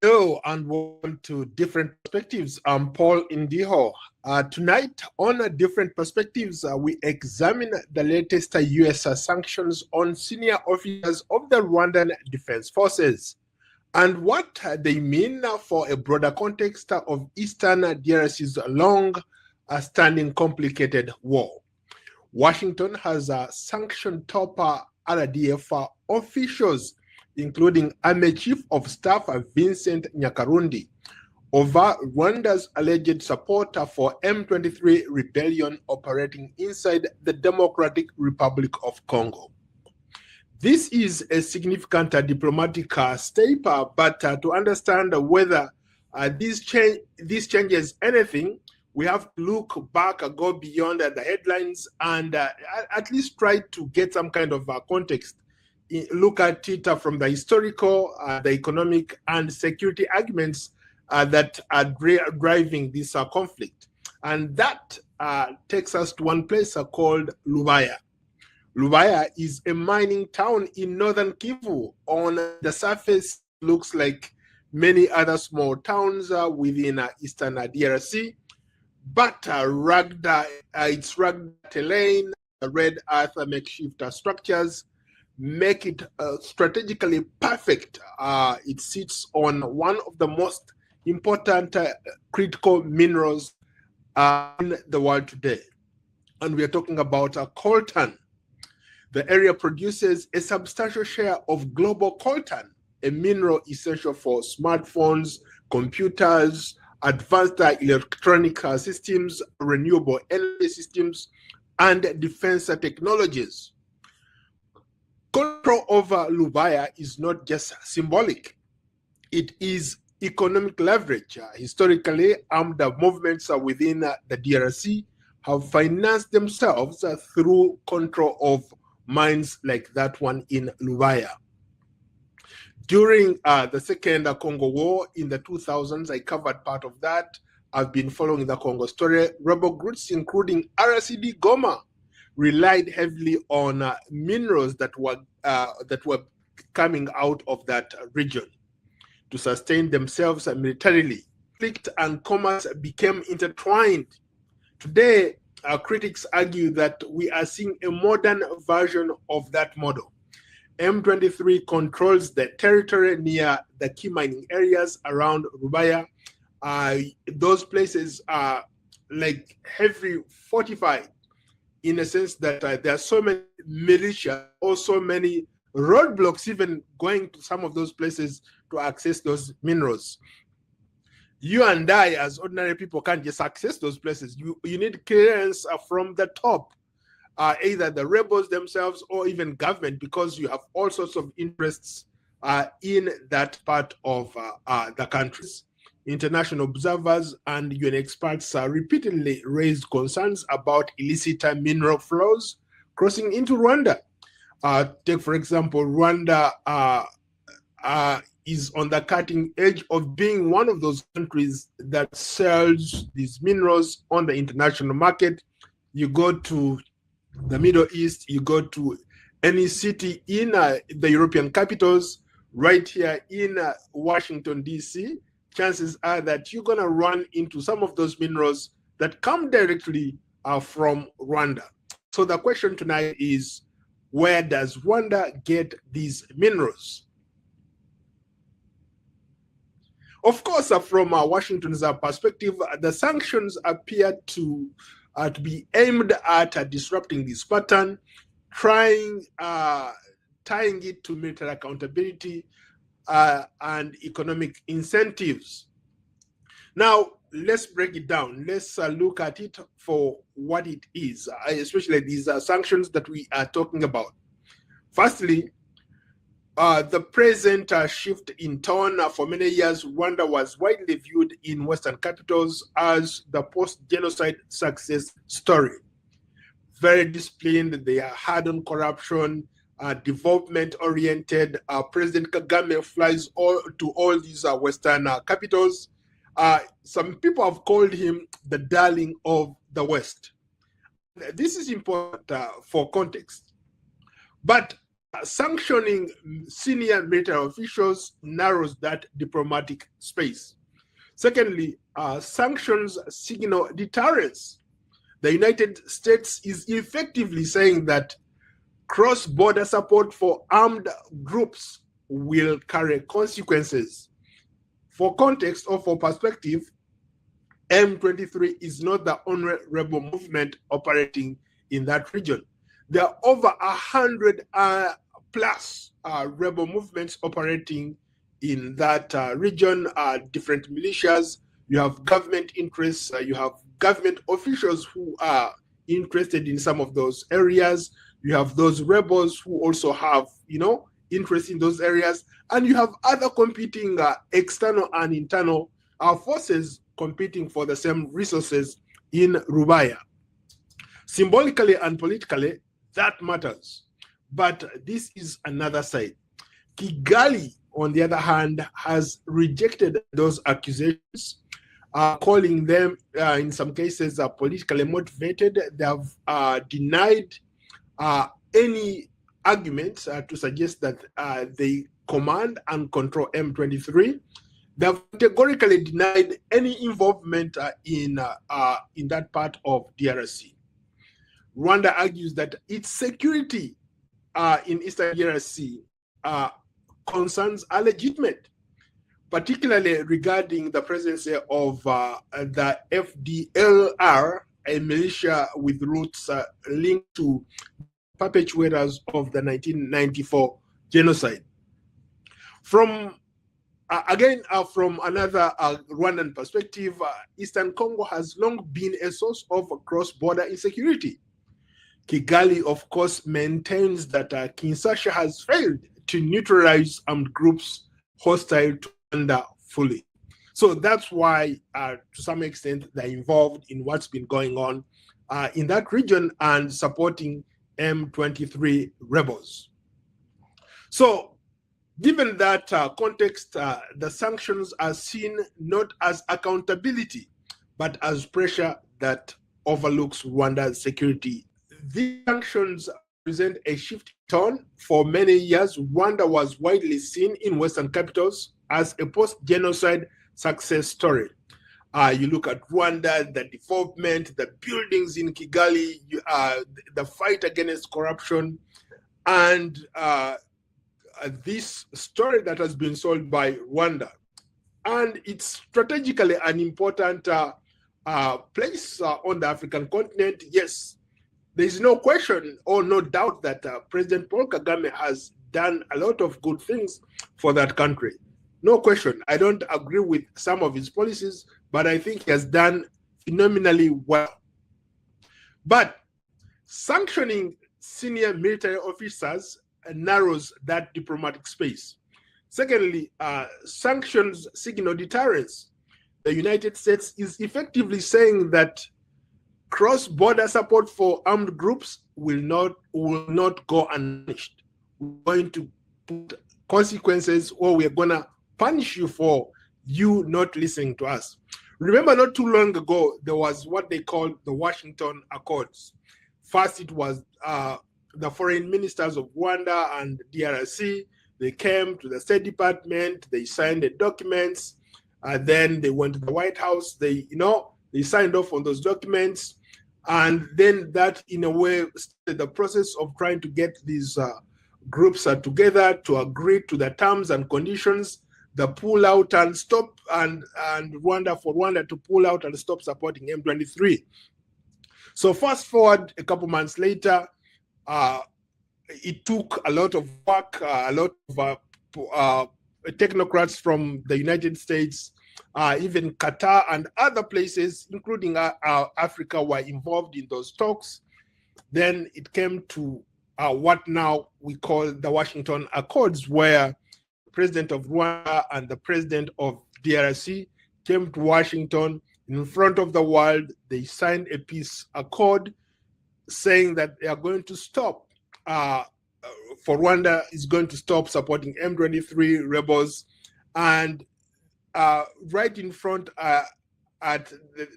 Hello and welcome to Different Perspectives. I'm Paul Indiho. Tonight on Different Perspectives, we examine the latest U.S. sanctions on senior officers of the Rwandan Defense Forces and what they mean for a broader context of Eastern DRC's long-standing complicated war. Washington has sanctioned top RDF officials, including Army Chief of Staff Vincent Nyakarundi, over Rwanda's alleged support for M23 rebellion operating inside the Democratic Republic of Congo. This is a significant diplomatic step, but to understand whether this changes anything, we have to look back, go beyond the headlines, and at least try to get some kind of context. Look at it from the historical, the economic, and security arguments that are driving this conflict. And that takes us to one place called Lubaya. Lubaya is a mining town in northern Kivu. On the surface, looks like many other small towns within eastern DRC, but its rugged terrain, red earth makeshift structures make it strategically perfect. It sits on one of the most important critical minerals in the world today. And we are talking about coltan. The area produces a substantial share of global coltan, a mineral essential for smartphones, computers, advanced electronic systems, renewable energy systems, and defense technologies. Control over Lubaya is not just symbolic. It is economic leverage. Historically, armed movements within the DRC have financed themselves through control of mines like that one in Lubaya. During the Second Congo War in the 2000s, I covered part of that. I've been following the Congo story. Rebel groups, including RCD Goma, relied heavily on minerals that were coming out of that region to sustain themselves militarily. Conflict and commerce became intertwined. Today, critics argue that we are seeing a modern version of that model. M23 controls the territory near the key mining areas around Rubaya. Those places are like heavily fortified in a sense that there are so many militia, also many roadblocks even going to some of those places to access those minerals. You and I, as ordinary people, can't just access those places. You need clearance from the top, either the rebels themselves or even government, because you have all sorts of interests in that part of the countries. International observers and UN experts repeatedly raised concerns about illicit mineral flows crossing into Rwanda. Take, for example, Rwanda is on the cutting edge of being one of those countries that sells these minerals on the international market. You go to the Middle East, you go to any city in the European capitals, right here in Washington, D.C., chances are that you're going to run into some of those minerals that come directly from Rwanda. So the question tonight is, where does Rwanda get these minerals? Of course, from Washington's perspective, the sanctions appear to be aimed at disrupting this pattern, tying it to military accountability and economic incentives. Now, let's break it down. Let's look at it for what it is, especially these sanctions that we are talking about. Firstly, the present shift in tone. For many years, Rwanda was widely viewed in Western capitals as the post-genocide success story. Very disciplined, they are hard on corruption, development-oriented. President Kagame flies to all these Western capitals. Some people have called him the darling of the West. This is important for context. But sanctioning senior military officials narrows that diplomatic space. Secondly, sanctions signal deterrence. The United States is effectively saying that cross-border support for armed groups will carry consequences. For context or for perspective, M23 is not the only rebel movement operating in that region. There are over 100 plus rebel movements operating in that region, different militias. You have government interests, you have government officials who are interested in some of those areas. You have those rebels who also have, interest in those areas. And you have other competing external and internal forces competing for the same resources in Rubaya. Symbolically and politically, that matters. But this is another side. Kigali, on the other hand, has rejected those accusations, calling them, in some cases, politically motivated. They have denied any arguments to suggest that they command and control M23. They have categorically denied any involvement in that part of DRC. Rwanda argues that its security in Eastern DRC concerns are legitimate, particularly regarding the presence of the FDLR, a militia with roots linked to perpetrators of the 1994 genocide. From another Rwandan perspective, Eastern Congo has long been a source of cross-border insecurity. Kigali, of course, maintains that Kinshasa has failed to neutralize armed groups hostile to Rwanda fully. So that's why, to some extent, they're involved in what's been going on in that region and supporting M23 rebels. So, given that context, the sanctions are seen not as accountability, but as pressure that overlooks Rwanda's security. These sanctions present a shift in tone. For many years, Rwanda was widely seen in Western capitals as a post-genocide success story. You look at Rwanda, the development, the buildings in Kigali, the fight against corruption, and this story that has been sold by Rwanda. And it's strategically an important place on the African continent. Yes, there's no question or no doubt that President Paul Kagame has done a lot of good things for that country. No question. I don't agree with some of his policies, but I think he has done phenomenally well. But sanctioning senior military officers narrows that diplomatic space. Secondly, sanctions signal deterrence. The United States is effectively saying that cross-border support for armed groups will not go unpunished. We're going to put consequences, or we're going to punish you for you not listening to us. Remember, not too long ago, there was what they called the Washington Accords. First, it was the foreign ministers of Rwanda and DRC. They came to the State Department, they signed the documents, then they went to the White House, they signed off on those documents, and then that, in a way, started the process of trying to get these groups together to agree to the terms and conditions, the pull out and stop, and Rwanda to pull out and stop supporting M23. So fast forward a couple months later, it took a lot of work, a lot of technocrats from the United States, even Qatar and other places, including Africa, were involved in those talks. Then it came to what now we call the Washington Accords, where the president of Rwanda and the president of DRC came to Washington in front of the world. They signed a peace accord saying that they are going to stop, for Rwanda is going to stop supporting M23 rebels, and right in front at the,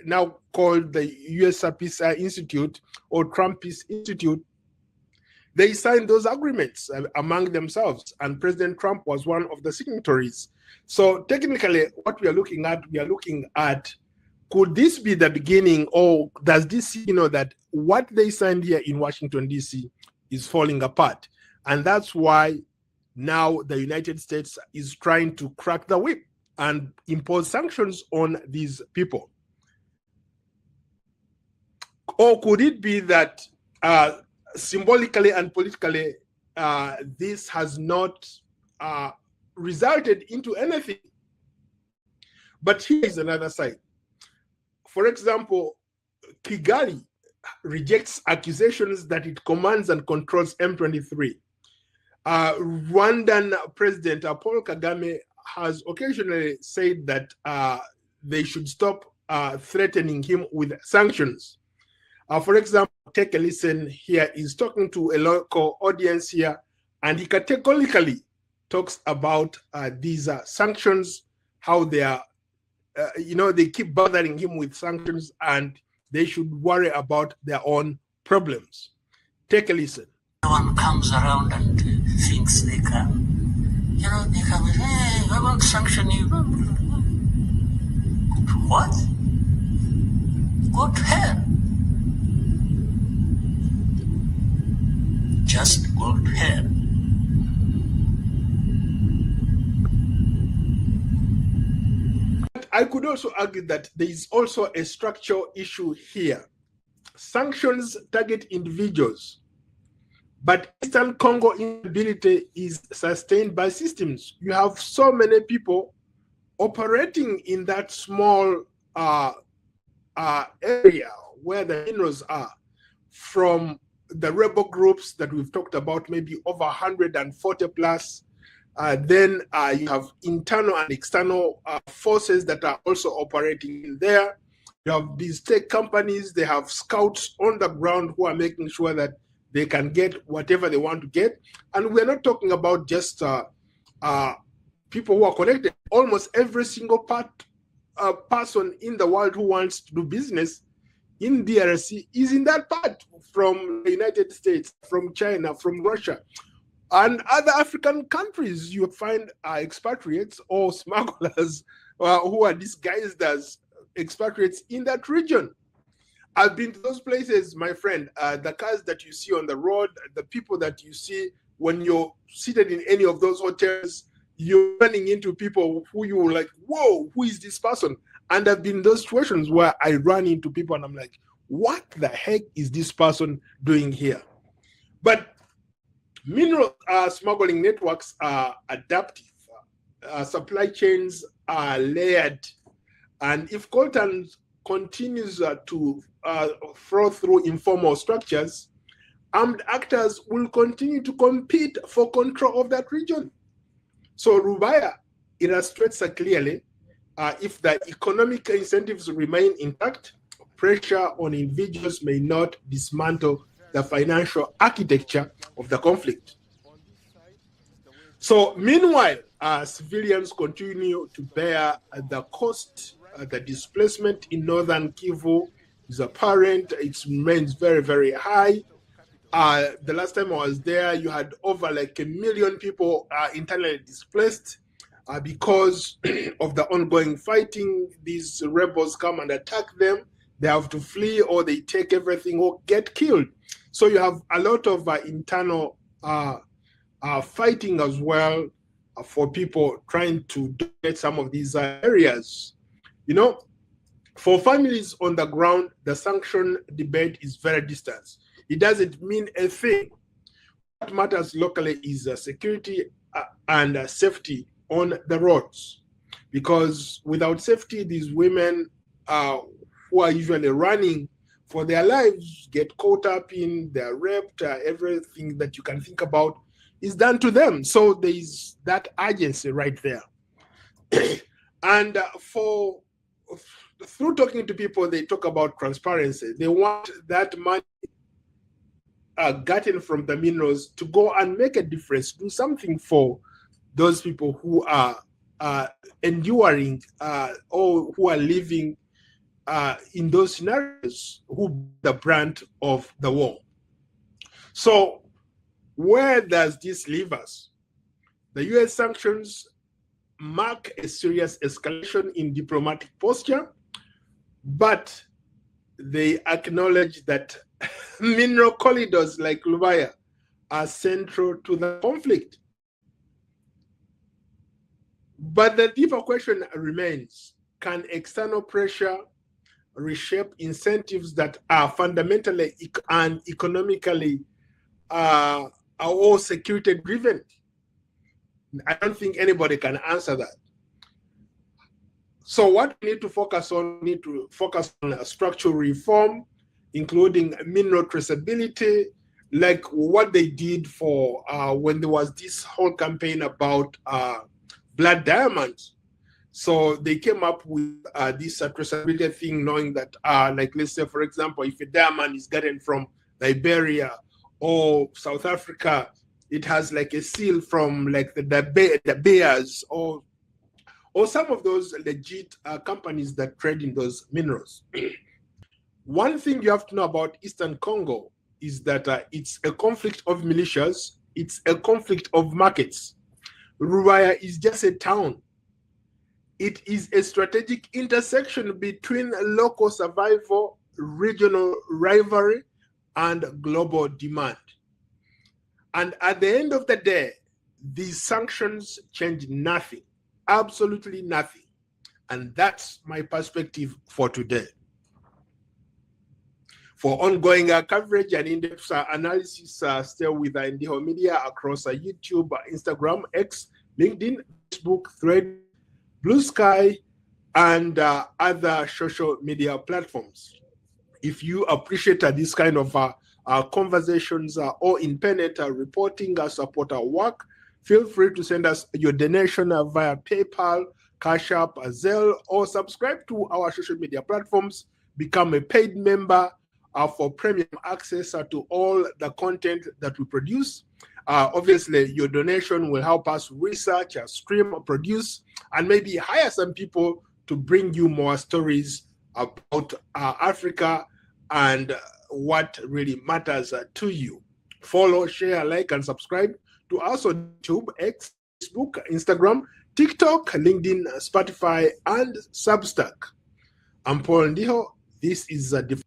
now called the US Peace Institute or Trump Peace Institute, They signed those agreements among themselves, and President Trump was one of the signatories. So technically, what we are looking at, could this be the beginning, or does this signal that what they signed here in Washington, D.C. is falling apart? And that's why now the United States is trying to crack the whip and impose sanctions on these people. Or could it be that symbolically and politically, this has not resulted into anything? But here is another side. For example, Kigali rejects accusations that it commands and controls M23. Rwandan President Paul Kagame has occasionally said that they should stop threatening him with sanctions. For example, take a listen here. He's talking to a local audience here, and he categorically talks about these sanctions, how they are, they keep bothering him with sanctions, and they should worry about their own problems. Take a listen. No one comes around and thinks they can, they come, hey, I want to sanction you. What? Go to hell. Just go to hell. I could also argue that there is also a structural issue here. Sanctions target individuals, but Eastern Congo instability is sustained by systems. You have so many people operating in that small area where the minerals are, from the rebel groups that we've talked about, maybe over 140 plus. Then you have internal and external forces that are also operating in there. You have these tech companies, they have scouts on the ground who are making sure that they can get whatever they want to get. And we're not talking about just people who are connected. Almost every single person in the world who wants to do business in DRC is in that part, from the United States, from China, from Russia, and other African countries. You find expatriates or smugglers who are disguised as expatriates in that region. I've been to those places, my friend. The cars that you see on the road, the people that you see when you're seated in any of those hotels, you're running into people who you were like, whoa, who is this person? And I've been in those situations where I run into people and I'm like, what the heck is this person doing here? But mineral smuggling networks are adaptive. Supply chains are layered. And if coltan continues to flow through informal structures, armed actors will continue to compete for control of that region. So Rubaya illustrates clearly, if the economic incentives remain intact, pressure on individuals may not dismantle the financial architecture of the conflict. So meanwhile, civilians continue to bear the cost. The displacement in northern Kivu is apparent. It remains very, very high. The last time I was there, you had over like 1 million people internally displaced because of the ongoing fighting. These rebels come and attack them. They have to flee, or they take everything or get killed. So you have a lot of internal fighting as well for people trying to get some of these areas. For families on the ground, the sanction debate is very distant. It doesn't mean a thing. What matters locally is security and safety on the roads. Because without safety, these women who are usually running for their lives get caught up in, they're raped, everything that you can think about is done to them. So there is that urgency right there. And through talking to people, they talk about transparency. They want that money gotten from the minerals to go and make a difference, do something for those people who are enduring or who are living in those scenarios, who bear the brunt of the war. So Where does this leave us? The US sanctions mark a serious escalation in diplomatic posture, but they acknowledge that mineral corridors like Lubaya are central to the conflict. But the deeper question remains, can external pressure reshape incentives that are fundamentally and economically or security driven? I don't think anybody can answer that. So what we need to focus on, structural reform, including mineral traceability, like what they did for when there was this whole campaign about blood diamonds. So they came up with this traceability thing, knowing that, like, let's say, for example, if a diamond is gotten from Liberia or South Africa, it has like a seal from like the Bears or some of those legit companies that trade in those minerals. One thing you have to know about Eastern Congo is that it's a conflict of militias, it's a conflict of markets. Rwanda is just a town. It is a strategic intersection between local survival, regional rivalry, and global demand. And at the end of the day, these sanctions change nothing, absolutely nothing. And that's my perspective for today. For ongoing coverage and in-depth analysis, stay with Ndiho Media across YouTube, Instagram, X, LinkedIn, Facebook, Thread, Blue Sky, and other social media platforms. If you appreciate this kind of conversations or independent reporting, support our work, feel free to send us your donation via PayPal, Cash App, Zelle, or subscribe to our social media platforms. Become a paid member for premium access to all the content that we produce. Obviously, your donation will help us research, stream, produce, and maybe hire some people to bring you more stories about Africa and what really matters to you. Follow, share, like, and subscribe to us on YouTube, X, Facebook, Instagram, TikTok, LinkedIn, Spotify, and Substack. I'm Paul Ndiho. This is a different